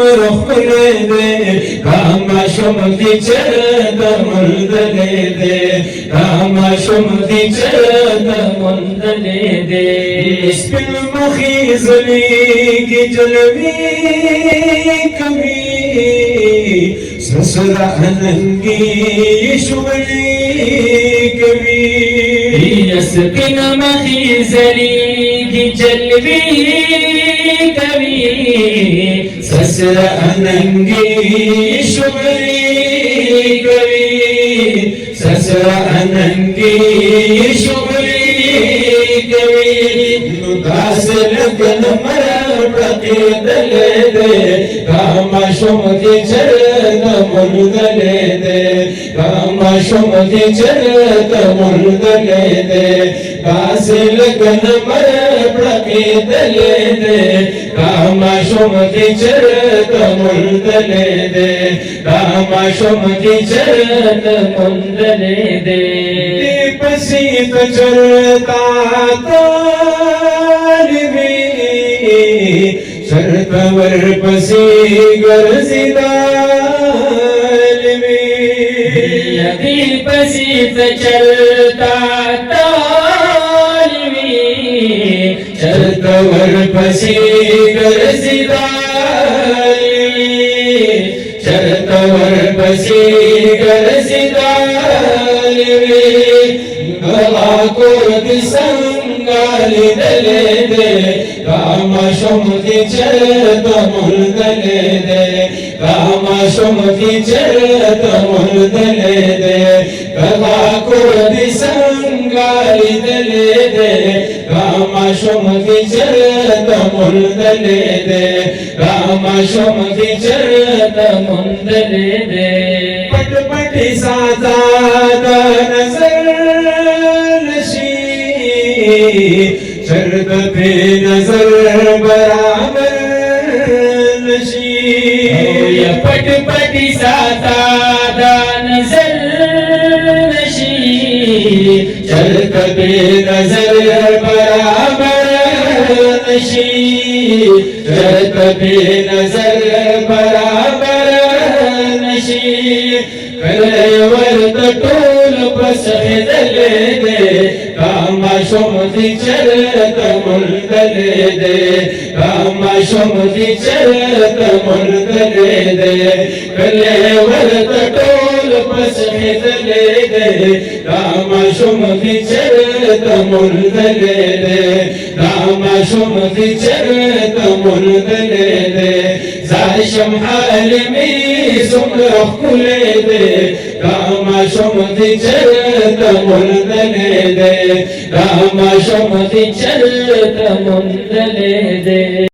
رخلي دي كما شمتي جرد مندلي دي كما شمتي جرد مندلي دي اسم المخيزلي کی جلوی کبھی سسرا ننگی شغلی کبھی اسم مخیزلی کی جلوی کبھی سسرا ننگی شغلی کبھی سسرا ننگی شغلی کبھی نداس لگن مر پتی دلے دے کاما شمتی چرد مردلے دے کاما شمتی چرد مردلے دے کاس لگن مر پتی دلے دے کاما شمتی چرد مردلے دے کاما شمتی چرد مردلے دے پسیت چرتا तालिबी शर्तवर पसी गरजिदालिबी यदि पसीत चलता तालिबी शर्तवर पसी गरजिदालिबी शर्तवर पसी गरजिदालिबी गला को दिसंगाली दले दे कामा शमती चरत मुर्दले दे कामा शमती चरत मुर्दले दे गला को दिसंगाली दले दे कामा शमती चरत मुर्दले दे कामा शमती चरत मुर्दले दे पटपटी साता नजर शर्त पे नजर बराबर नशी पट पटी साता नजर नशी शर्त पे नजर बराबर नशी शर्त पे नजर बराबर नशी कलेवर टोल पसहे दले दे कामा शमती चरत मुर्दले दे कामा शमती चरत मुर्दले दे कलेवर टोल पसहे दले दे कामा शमती चरत मुर्दले दे कामा शमती चरत मुर्दले दे जाशम हालमी सुमरख कुले दे कामा शमती चरत मुर्दले दे कामा शमती चरत मुर्दले दे।